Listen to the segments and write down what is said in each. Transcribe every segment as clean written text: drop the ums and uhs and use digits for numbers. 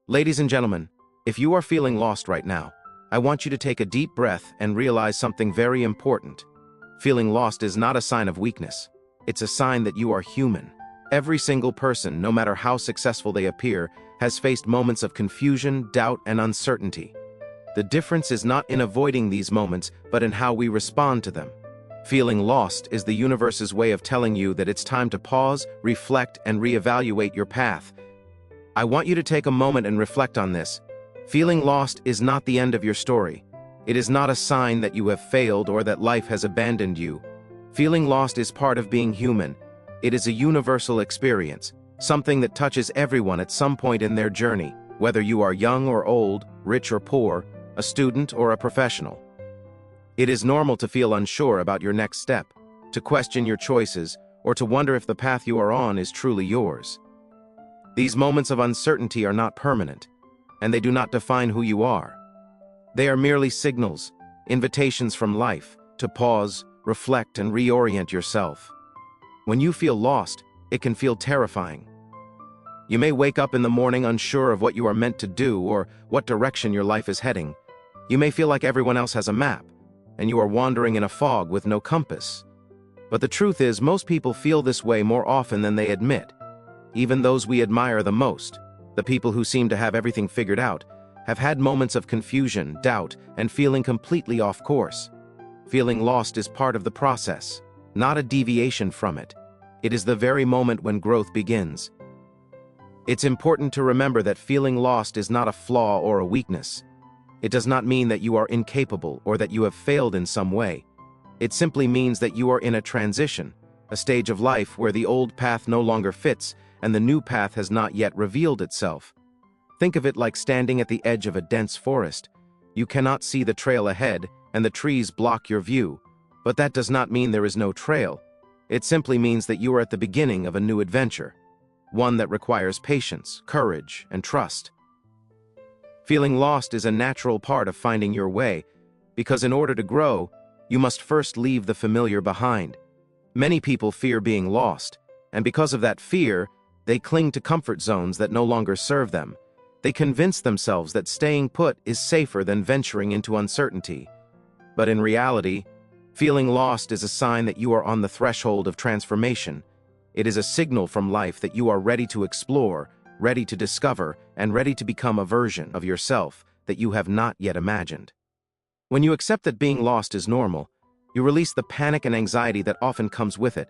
Ladies and gentlemen, if you are feeling lost right now, I want you to take a deep breath and realize something very important. Feeling lost is not a sign of weakness. It's a sign that you are human. Every single person, no matter how successful they appear, has faced moments of confusion, doubt, and uncertainty. The difference is not in avoiding these moments, but in how we respond to them. Feeling lost is the universe's way of telling you that it's time to pause, reflect, and reevaluate your path. I want you to take a moment and reflect on this. Feeling lost is not the end of your story. It is not a sign that you have failed or that life has abandoned you. Feeling lost is part of being human. It is a universal experience, something that touches everyone at some point in their journey, whether you are young or old, rich or poor, a student or a professional. It is normal to feel unsure about your next step, to question your choices, or to wonder if the path you are on is truly yours. These moments of uncertainty are not permanent, and they do not define who you are. They are merely signals, invitations from life, to pause, reflect, and reorient yourself. When you feel lost, it can feel terrifying. You may wake up in the morning unsure of what you are meant to do or what direction your life is heading. You may feel like everyone else has a map, and you are wandering in a fog with no compass. But the truth is, most people feel this way more often than they admit. Even those we admire the most, the people who seem to have everything figured out, have had moments of confusion, doubt, and feeling completely off course. Feeling lost is part of the process, not a deviation from it. It is the very moment when growth begins. It's important to remember that feeling lost is not a flaw or a weakness. It does not mean that you are incapable or that you have failed in some way. It simply means that you are in a transition, a stage of life where the old path no longer fits and the new path has not yet revealed itself. Think of it like standing at the edge of a dense forest. You cannot see the trail ahead, and the trees block your view. But that does not mean there is no trail. It simply means that you are at the beginning of a new adventure, one that requires patience, courage, and trust. Feeling lost is a natural part of finding your way, because in order to grow, you must first leave the familiar behind. Many people fear being lost, and because of that fear, they cling to comfort zones that no longer serve them. They convince themselves that staying put is safer than venturing into uncertainty. But in reality, feeling lost is a sign that you are on the threshold of transformation. It is a signal from life that you are ready to explore, ready to discover, and ready to become a version of yourself that you have not yet imagined. When you accept that being lost is normal, you release the panic and anxiety that often comes with it,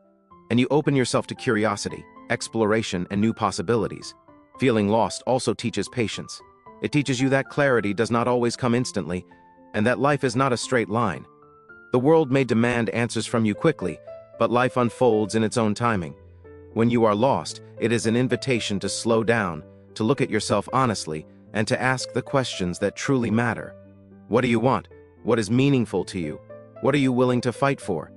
and you open yourself to curiosity, exploration, and new possibilities. Feeling lost also teaches patience. It teaches you that clarity does not always come instantly, and that life is not a straight line. The world may demand answers from you quickly, but life unfolds in its own timing. When you are lost, it is an invitation to slow down, to look at yourself honestly, and to ask the questions that truly matter. What do you want? What is meaningful to you? What are you willing to fight for?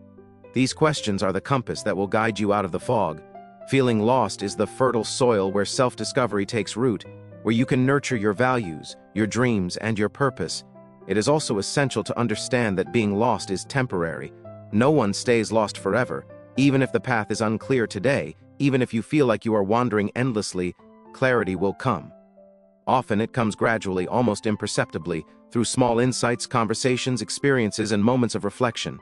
These questions are the compass that will guide you out of the fog. Feeling lost is the fertile soil where self-discovery takes root, where you can nurture your values, your dreams, and your purpose. It is also essential to understand that being lost is temporary. No one stays lost forever. Even if the path is unclear today, even if you feel like you are wandering endlessly, clarity will come. Often it comes gradually, almost imperceptibly, through small insights, conversations, experiences, and moments of reflection.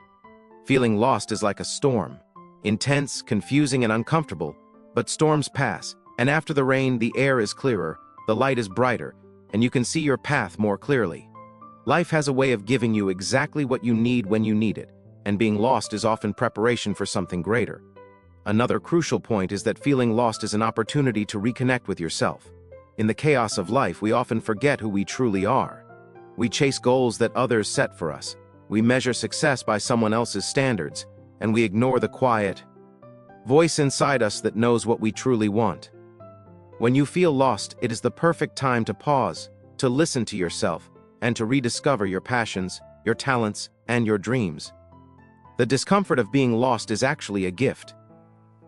Feeling lost is like a storm. Intense, confusing, and uncomfortable, but storms pass, and after the rain, the air is clearer, the light is brighter, and you can see your path more clearly. Life has a way of giving you exactly what you need when you need it, and being lost is often preparation for something greater. Another crucial point is that feeling lost is an opportunity to reconnect with yourself. In the chaos of life, we often forget who we truly are. We chase goals that others set for us. We measure success by someone else's standards, and we ignore the quiet voice inside us that knows what we truly want. When you feel lost, it is the perfect time to pause, to listen to yourself, and to rediscover your passions, your talents, and your dreams. The discomfort of being lost is actually a gift.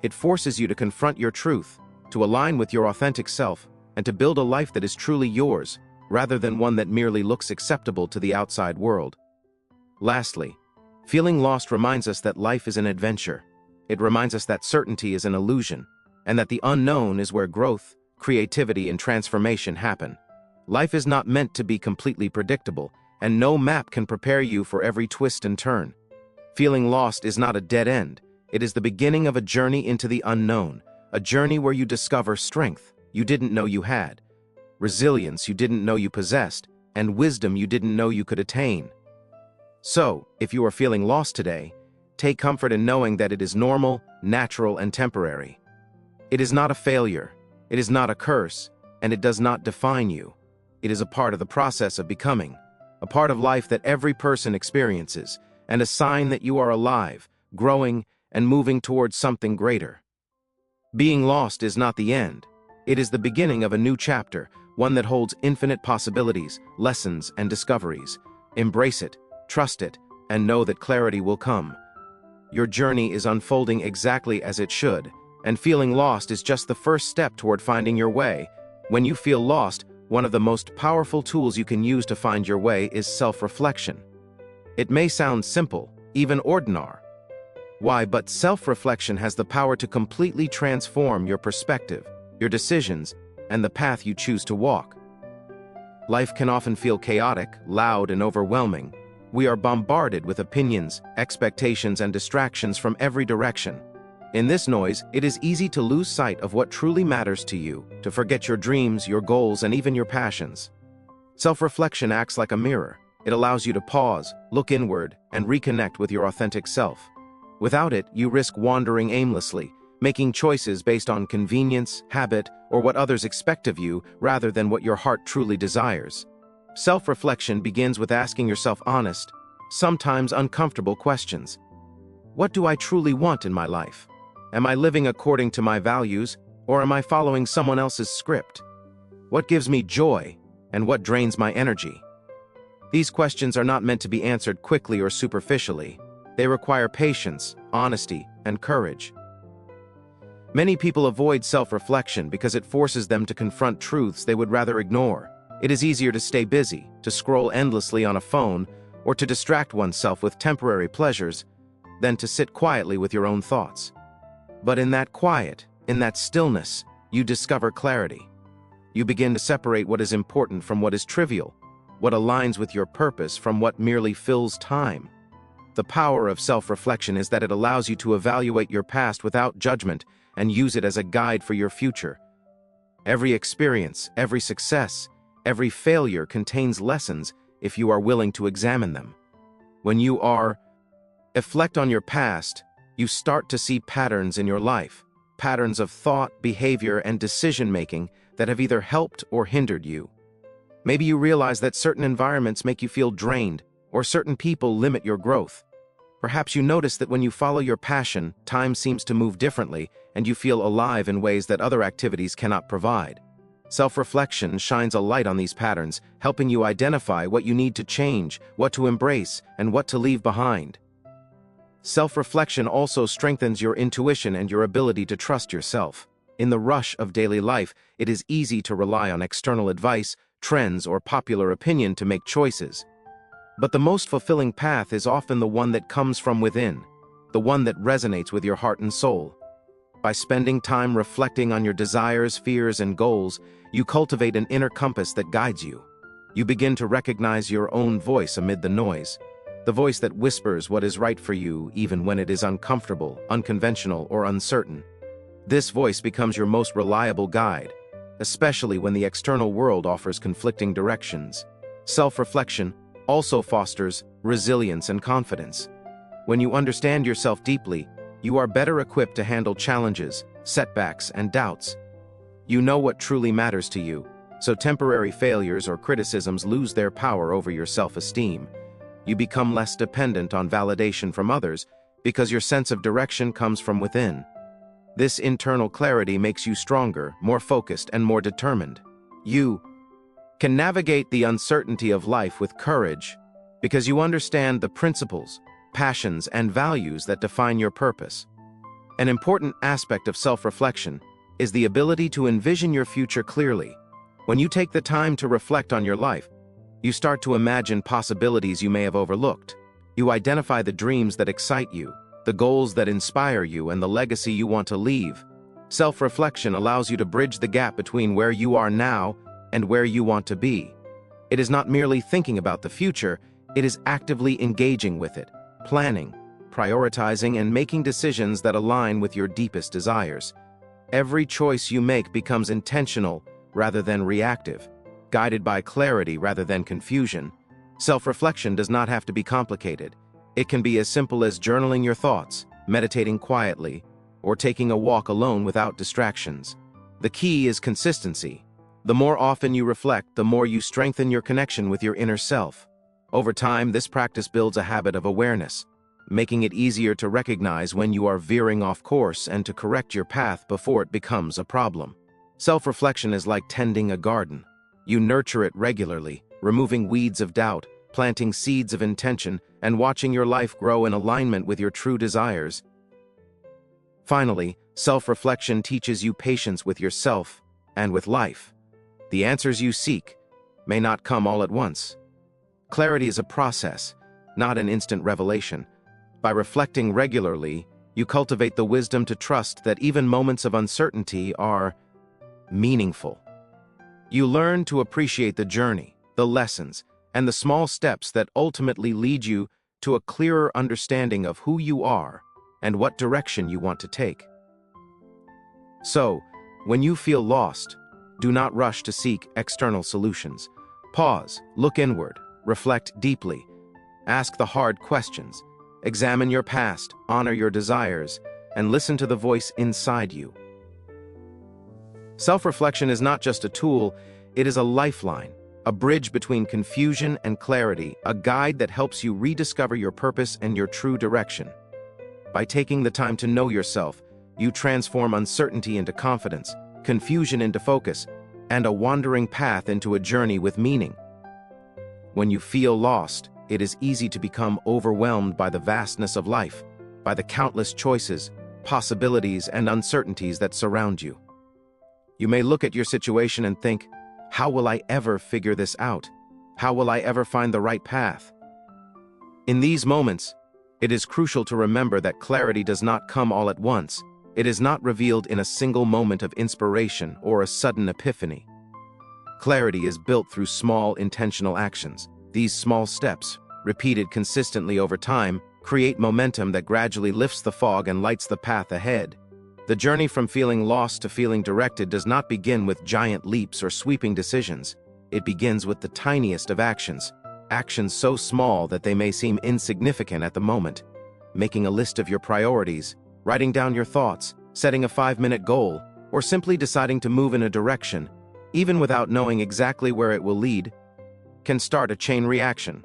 It forces you to confront your truth, to align with your authentic self, and to build a life that is truly yours, rather than one that merely looks acceptable to the outside world. Lastly, feeling lost reminds us that life is an adventure. It reminds us that certainty is an illusion, and that the unknown is where growth, creativity, and transformation happen. Life is not meant to be completely predictable, and no map can prepare you for every twist and turn. Feeling lost is not a dead end. It is the beginning of a journey into the unknown, a journey where you discover strength you didn't know you had, resilience you didn't know you possessed, and wisdom you didn't know you could attain. So, if you are feeling lost today, take comfort in knowing that it is normal, natural, and temporary. It is not a failure, it is not a curse, and it does not define you. It is a part of the process of becoming, a part of life that every person experiences, and a sign that you are alive, growing, and moving towards something greater. Being lost is not the end. It is the beginning of a new chapter, one that holds infinite possibilities, lessons, and discoveries. Embrace it, trust it, and know that clarity will come. Your journey is unfolding exactly as it should, and feeling lost is just the first step toward finding your way. When you feel lost, one of the most powerful tools you can use to find your way is self-reflection. It may sound simple, even ordinary. Why, but self-reflection has the power to completely transform your perspective, your decisions, and the path you choose to walk. Life can often feel chaotic, loud, and overwhelming. We are bombarded with opinions, expectations, and distractions from every direction. In this noise, it is easy to lose sight of what truly matters to you, to forget your dreams, your goals, and even your passions. Self-reflection acts like a mirror. It allows you to pause, look inward, and reconnect with your authentic self. Without it, you risk wandering aimlessly, making choices based on convenience, habit, or what others expect of you rather than what your heart truly desires. Self-reflection begins with asking yourself honest, sometimes uncomfortable questions. What do I truly want in my life? Am I living according to my values, or am I following someone else's script? What gives me joy, and what drains my energy? These questions are not meant to be answered quickly or superficially. They require patience, honesty, and courage. Many people avoid self-reflection because it forces them to confront truths they would rather ignore. It is easier to stay busy, to scroll endlessly on a phone, or to distract oneself with temporary pleasures, than to sit quietly with your own thoughts. But in that quiet, in that stillness, you discover clarity. You begin to separate what is important from what is trivial, what aligns with your purpose from what merely fills time. The power of self-reflection is that it allows you to evaluate your past without judgment and use it as a guide for your future. Every experience, every success, every failure contains lessons if you are willing to examine them. When you reflect on your past, you start to see patterns in your life, patterns of thought, behavior, and decision-making that have either helped or hindered you. Maybe you realize that certain environments make you feel drained, or certain people limit your growth. Perhaps you notice that when you follow your passion, time seems to move differently, and you feel alive in ways that other activities cannot provide. Self-reflection shines a light on these patterns, helping you identify what you need to change, what to embrace, and what to leave behind. Self-reflection also strengthens your intuition and your ability to trust yourself. In the rush of daily life, it is easy to rely on external advice, trends, or popular opinion to make choices. But the most fulfilling path is often the one that comes from within, the one that resonates with your heart and soul. By spending time reflecting on your desires, fears, and goals, you cultivate an inner compass that guides you. You begin to recognize your own voice amid the noise, the voice that whispers what is right for you even when it is uncomfortable, unconventional, or uncertain. This voice becomes your most reliable guide, especially when the external world offers conflicting directions. Self-reflection also fosters resilience and confidence. When you understand yourself deeply, you are better equipped to handle challenges, setbacks, and doubts. You know what truly matters to you, so temporary failures or criticisms lose their power over your self-esteem. You become less dependent on validation from others because your sense of direction comes from within. This internal clarity makes you stronger, more focused, and more determined. You can navigate the uncertainty of life with courage because you understand the principles, passions, and values that define your purpose. An important aspect of self-reflection is the ability to envision your future clearly. When you take the time to reflect on your life, you start to imagine possibilities you may have overlooked. You identify the dreams that excite you, the goals that inspire you, and the legacy you want to leave. Self-reflection allows you to bridge the gap between where you are now and where you want to be. It is not merely thinking about the future, it is actively engaging with it, planning, prioritizing, and making decisions that align with your deepest desires. Every choice you make becomes intentional rather than reactive, guided by clarity rather than confusion. Self-reflection does not have to be complicated. It can be as simple as journaling your thoughts, meditating quietly, or taking a walk alone without distractions. The key is consistency. The more often you reflect, the more you strengthen your connection with your inner self. Over time, this practice builds a habit of awareness, making it easier to recognize when you are veering off course and to correct your path before it becomes a problem. Self-reflection is like tending a garden. You nurture it regularly, removing weeds of doubt, planting seeds of intention, and watching your life grow in alignment with your true desires. Finally, self-reflection teaches you patience with yourself and with life. The answers you seek may not come all at once. Clarity is a process, not an instant revelation. By reflecting regularly, you cultivate the wisdom to trust that even moments of uncertainty are meaningful. You learn to appreciate the journey, the lessons, and the small steps that ultimately lead you to a clearer understanding of who you are and what direction you want to take. So, when you feel lost, do not rush to seek external solutions. Pause, look inward, reflect deeply, ask the hard questions, examine your past, honor your desires, and listen to the voice inside you. Self-reflection is not just a tool, it is a lifeline, a bridge between confusion and clarity, a guide that helps you rediscover your purpose and your true direction. By taking the time to know yourself, you transform uncertainty into confidence, confusion into focus, and a wandering path into a journey with meaning. When you feel lost, it is easy to become overwhelmed by the vastness of life, by the countless choices, possibilities, and uncertainties that surround you. You may look at your situation and think, how will I ever figure this out? How will I ever find the right path? In these moments, it is crucial to remember that clarity does not come all at once. It is not revealed in a single moment of inspiration or a sudden epiphany. Clarity is built through small, intentional actions. These small steps, repeated consistently over time, create momentum that gradually lifts the fog and lights the path ahead. The journey from feeling lost to feeling directed does not begin with giant leaps or sweeping decisions. It begins with the tiniest of actions, actions so small that they may seem insignificant at the moment. Making a list of your priorities, writing down your thoughts, setting a 5-minute goal, or simply deciding to move in a direction, even without knowing exactly where it will lead, can start a chain reaction.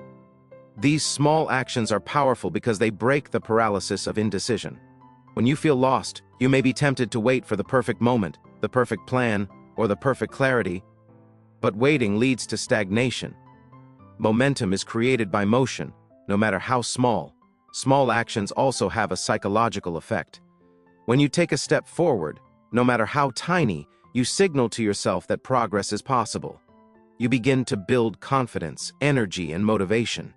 These small actions are powerful because they break the paralysis of indecision. When you feel lost, you may be tempted to wait for the perfect moment, the perfect plan, or the perfect clarity. But waiting leads to stagnation. Momentum is created by motion, no matter how small. Small actions also have a psychological effect. When you take a step forward, no matter how tiny, you signal to yourself that progress is possible. You begin to build confidence, energy, and motivation.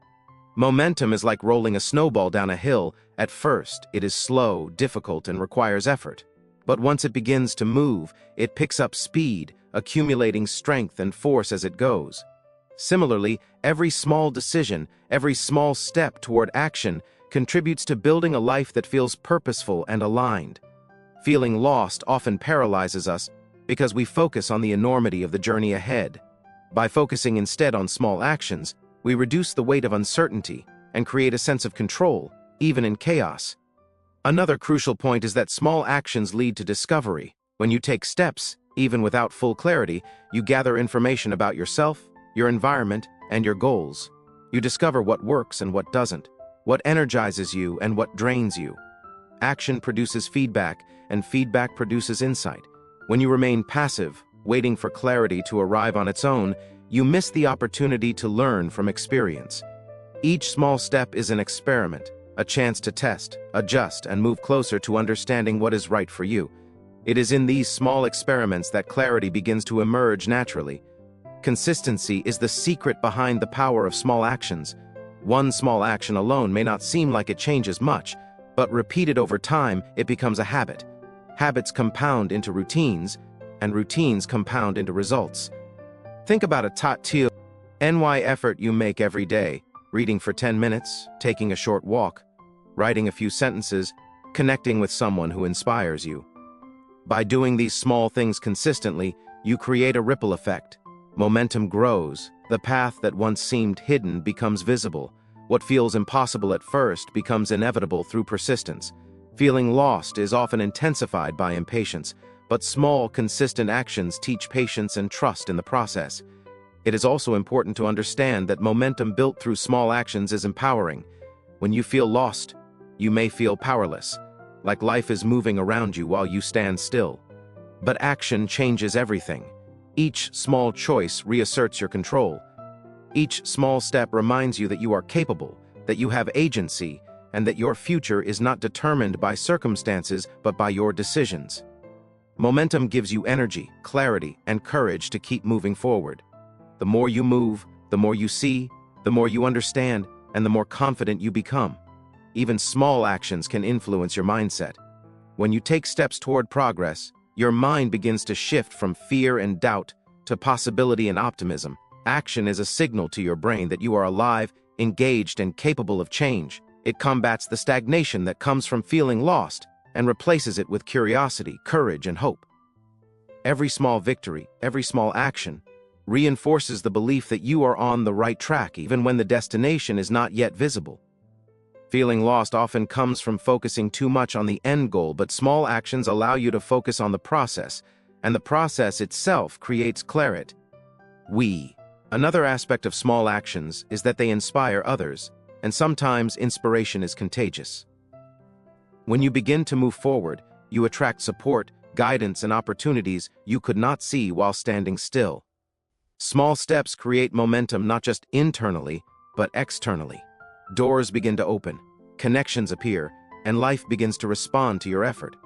Momentum is like rolling a snowball down a hill. At first, it is slow, difficult, and requires effort. But once it begins to move, it picks up speed, accumulating strength and force as it goes. Similarly, every small decision, every small step toward action contributes to building a life that feels purposeful and aligned. Feeling lost often paralyzes us because we focus on the enormity of the journey ahead. By focusing instead on small actions, we reduce the weight of uncertainty and create a sense of control, even in chaos. Another crucial point is that small actions lead to discovery. When you take steps, even without full clarity, you gather information about yourself, your environment, and your goals. You discover what works and what doesn't, what energizes you and what drains you. Action produces feedback, and feedback produces insight. When you remain passive, waiting for clarity to arrive on its own, you miss the opportunity to learn from experience. Each small step is an experiment, a chance to test, adjust, and move closer to understanding what is right for you. It is in these small experiments that clarity begins to emerge naturally. Consistency is the secret behind the power of small actions. One small action alone may not seem like it changes much, but repeated over time, it becomes a habit. Habits compound into routines, and routines compound into results. Think about a tot NY effort you make every day, reading for 10 minutes, taking a short walk, writing a few sentences, connecting with someone who inspires you. By doing these small things consistently, you create a ripple effect. Momentum grows. The path that once seemed hidden becomes visible. What feels impossible at first becomes inevitable through persistence. Feeling lost is often intensified by impatience, but small, consistent actions teach patience and trust in the process. It is also important to understand that momentum built through small actions is empowering. When you feel lost, you may feel powerless, like life is moving around you while you stand still. But action changes everything. Each small choice reasserts your control. Each small step reminds you that you are capable, that you have agency, and that your future is not determined by circumstances but by your decisions. Momentum gives you energy, clarity, and courage to keep moving forward. The more you move, the more you see, the more you understand, and the more confident you become. Even small actions can influence your mindset. When you take steps toward progress, your mind begins to shift from fear and doubt to possibility and optimism. Action is a signal to your brain that you are alive, engaged, and capable of change. It combats the stagnation that comes from feeling lost and replaces it with curiosity, courage, and hope. Every small victory, every small action, reinforces the belief that you are on the right track even when the destination is not yet visible. Feeling lost often comes from focusing too much on the end goal, but small actions allow you to focus on the process, and the process itself creates clarity. Another aspect of small actions is that they inspire others, and sometimes inspiration is contagious. When you begin to move forward, you attract support, guidance, and opportunities you could not see while standing still. Small steps create momentum not just internally, but externally. Doors begin to open, connections appear, and life begins to respond to your effort.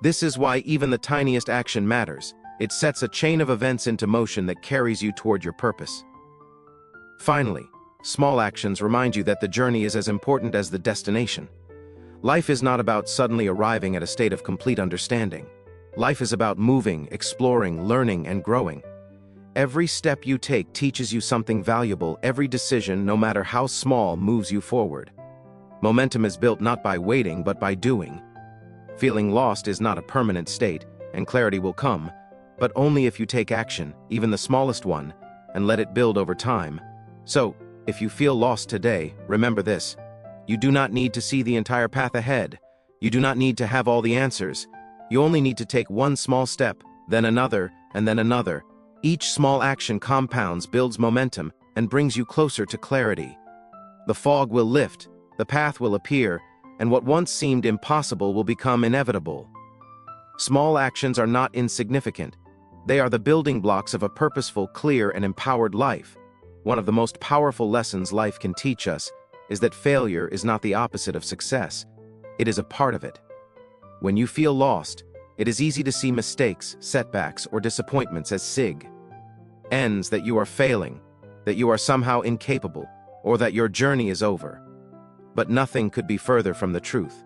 This is why even the tiniest action matters. It sets a chain of events into motion that carries you toward your purpose. Finally, small actions remind you that the journey is as important as the destination. Life is not about suddenly arriving at a state of complete understanding. Life is about moving, exploring, learning, and growing. Every step you take teaches you something valuable. Every decision, no matter how small, moves you forward. Momentum is built not by waiting, but by doing. Feeling lost is not a permanent state, and clarity will come, but only if you take action, even the smallest one, and let it build over time. So, if you feel lost today, remember this: you do not need to see the entire path ahead. You do not need to have all the answers. You only need to take one small step, then another, and then another. Each small action compounds, builds momentum, and brings you closer to clarity. The fog will lift, the path will appear, and what once seemed impossible will become inevitable. Small actions are not insignificant. They are the building blocks of a purposeful, clear, and empowered life. One of the most powerful lessons life can teach us is that failure is not the opposite of success. It is a part of it. When you feel lost, it is easy to see mistakes, setbacks, or disappointments as signs that you are failing, that you are somehow incapable, or that your journey is over. But nothing could be further from the truth.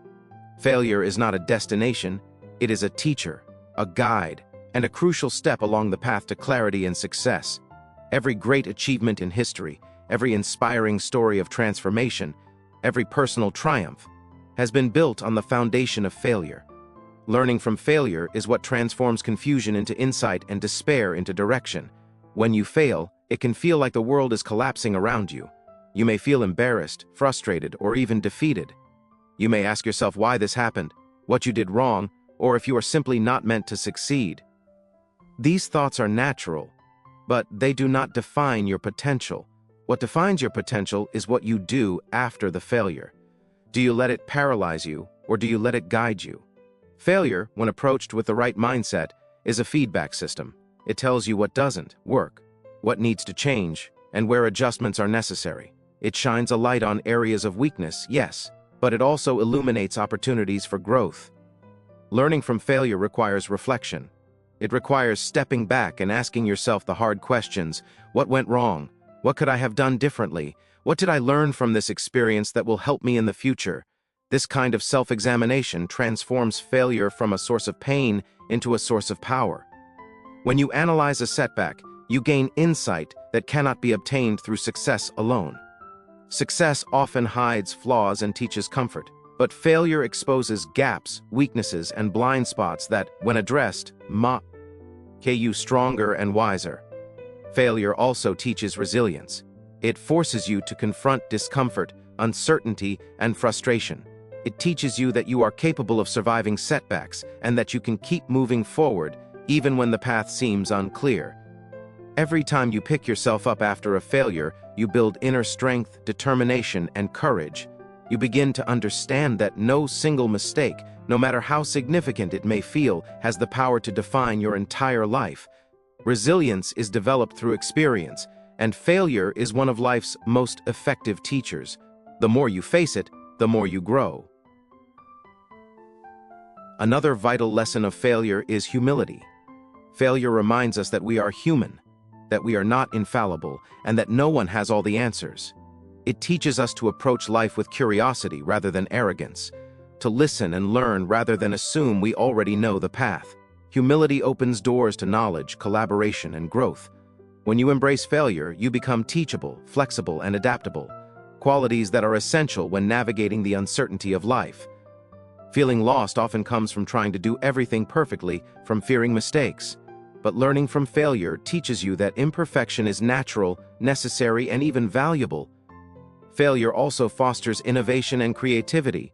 Failure is not a destination, it is a teacher, a guide, and a crucial step along the path to clarity and success. Every great achievement in history, every inspiring story of transformation, every personal triumph, has been built on the foundation of failure. Learning from failure is what transforms confusion into insight and despair into direction. When you fail, it can feel like the world is collapsing around you. You may feel embarrassed, frustrated, or even defeated. You may ask yourself why this happened, what you did wrong, or if you are simply not meant to succeed. These thoughts are natural, but they do not define your potential. What defines your potential is what you do after the failure. Do you let it paralyze you, or do you let it guide you? Failure, when approached with the right mindset, is a feedback system. It tells you what doesn't work, what needs to change, and where adjustments are necessary. It shines a light on areas of weakness, yes, but it also illuminates opportunities for growth. Learning from failure requires reflection. It requires stepping back and asking yourself the hard questions. What went wrong? What could I have done differently? What did I learn from this experience that will help me in the future? This kind of self-examination transforms failure from a source of pain into a source of power. When you analyze a setback, You gain insight that cannot be obtained through success alone. Success often hides flaws and teaches comfort, but failure exposes gaps, weaknesses, and blind spots that, when addressed, make you stronger and wiser. Failure also teaches resilience. It forces you to confront discomfort, uncertainty, and frustration. It teaches you that you are capable of surviving setbacks and that you can keep moving forward even when the path seems unclear. Every time you pick yourself up after a failure, you build inner strength, determination, and courage. You begin to understand that no single mistake, no matter how significant it may feel, has the power to define your entire life. Resilience is developed through experience, and failure is one of life's most effective teachers. The more you face it, the more you grow. Another vital lesson of failure is humility. Failure reminds us that we are human, that we are not infallible, and that no one has all the answers. It teaches us to approach life with curiosity rather than arrogance, to listen and learn rather than assume we already know the path. Humility opens doors to knowledge, collaboration, and growth. When you embrace failure, you become teachable, flexible, and adaptable, qualities that are essential when navigating the uncertainty of life. Feeling lost often comes from trying to do everything perfectly, from fearing mistakes. But learning from failure teaches you that imperfection is natural, necessary, and even valuable. Failure also fosters innovation and creativity.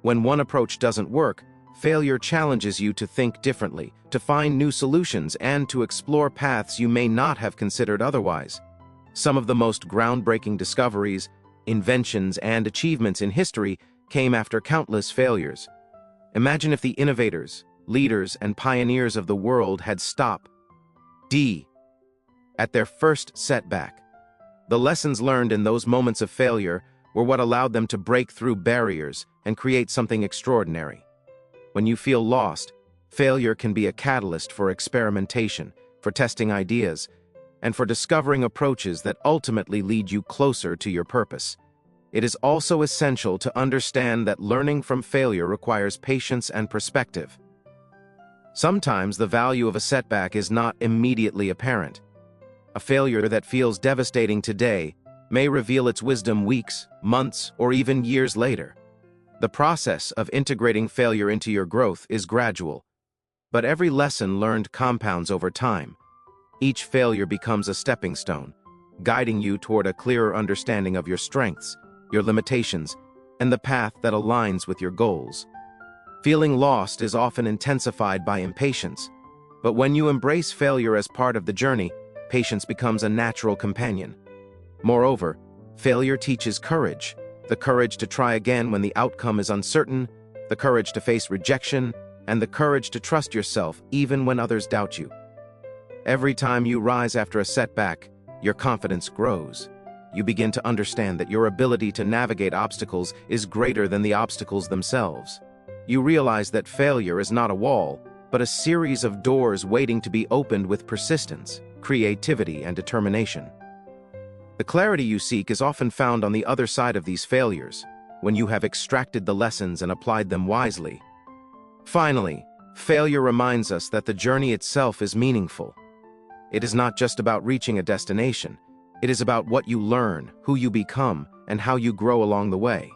When one approach doesn't work, failure challenges you to think differently, to find new solutions, and to explore paths you may not have considered otherwise. Some of the most groundbreaking discoveries, inventions, and achievements in history came after countless failures. Imagine if the innovators, leaders, and pioneers of the world had stopped at their first setback. The lessons learned in those moments of failure were what allowed them to break through barriers and create something extraordinary. When you feel lost, failure can be a catalyst for experimentation, for testing ideas, and for discovering approaches that ultimately lead you closer to your purpose. It is also essential to understand that learning from failure requires patience and perspective. Sometimes the value of a setback is not immediately apparent. A failure that feels devastating today may reveal its wisdom weeks, months, or even years later. The process of integrating failure into your growth is gradual, but every lesson learned compounds over time. Each failure becomes a stepping stone, guiding you toward a clearer understanding of your strengths, your limitations, and the path that aligns with your goals. Feeling lost is often intensified by impatience, but when you embrace failure as part of the journey, patience becomes a natural companion. Moreover, failure teaches courage, the courage to try again when the outcome is uncertain, the courage to face rejection, and the courage to trust yourself even when others doubt you. Every time you rise after a setback, your confidence grows. You begin to understand that your ability to navigate obstacles is greater than the obstacles themselves. You realize that failure is not a wall, but a series of doors waiting to be opened with persistence, creativity, and determination. The clarity you seek is often found on the other side of these failures, when you have extracted the lessons and applied them wisely. Finally, failure reminds us that the journey itself is meaningful. It is not just about reaching a destination. It is about what you learn, who you become, and how you grow along the way.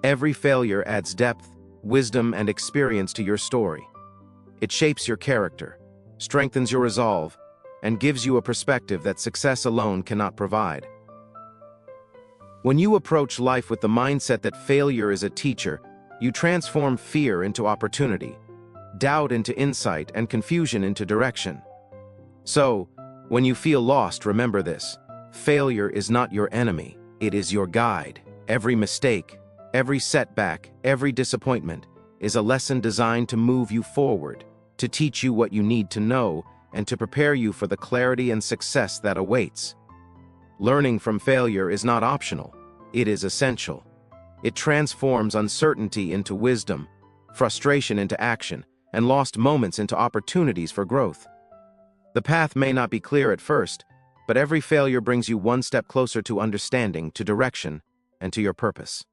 Every failure adds depth, wisdom, and experience to your story. It shapes your character, strengthens your resolve, and gives you a perspective that success alone cannot provide. When you approach life with the mindset that failure is a teacher, you transform fear into opportunity, doubt into insight, and confusion into direction. So, when you feel lost, remember this: failure is not your enemy, it is your guide. Every mistake, every setback, every disappointment is a lesson designed to move you forward, to teach you what you need to know, and to prepare you for the clarity and success that awaits. Learning from failure is not optional, it is essential. It transforms uncertainty into wisdom, frustration into action, and lost moments into opportunities for growth. The path may not be clear at first, but every failure brings you one step closer to understanding, to direction, and to your purpose.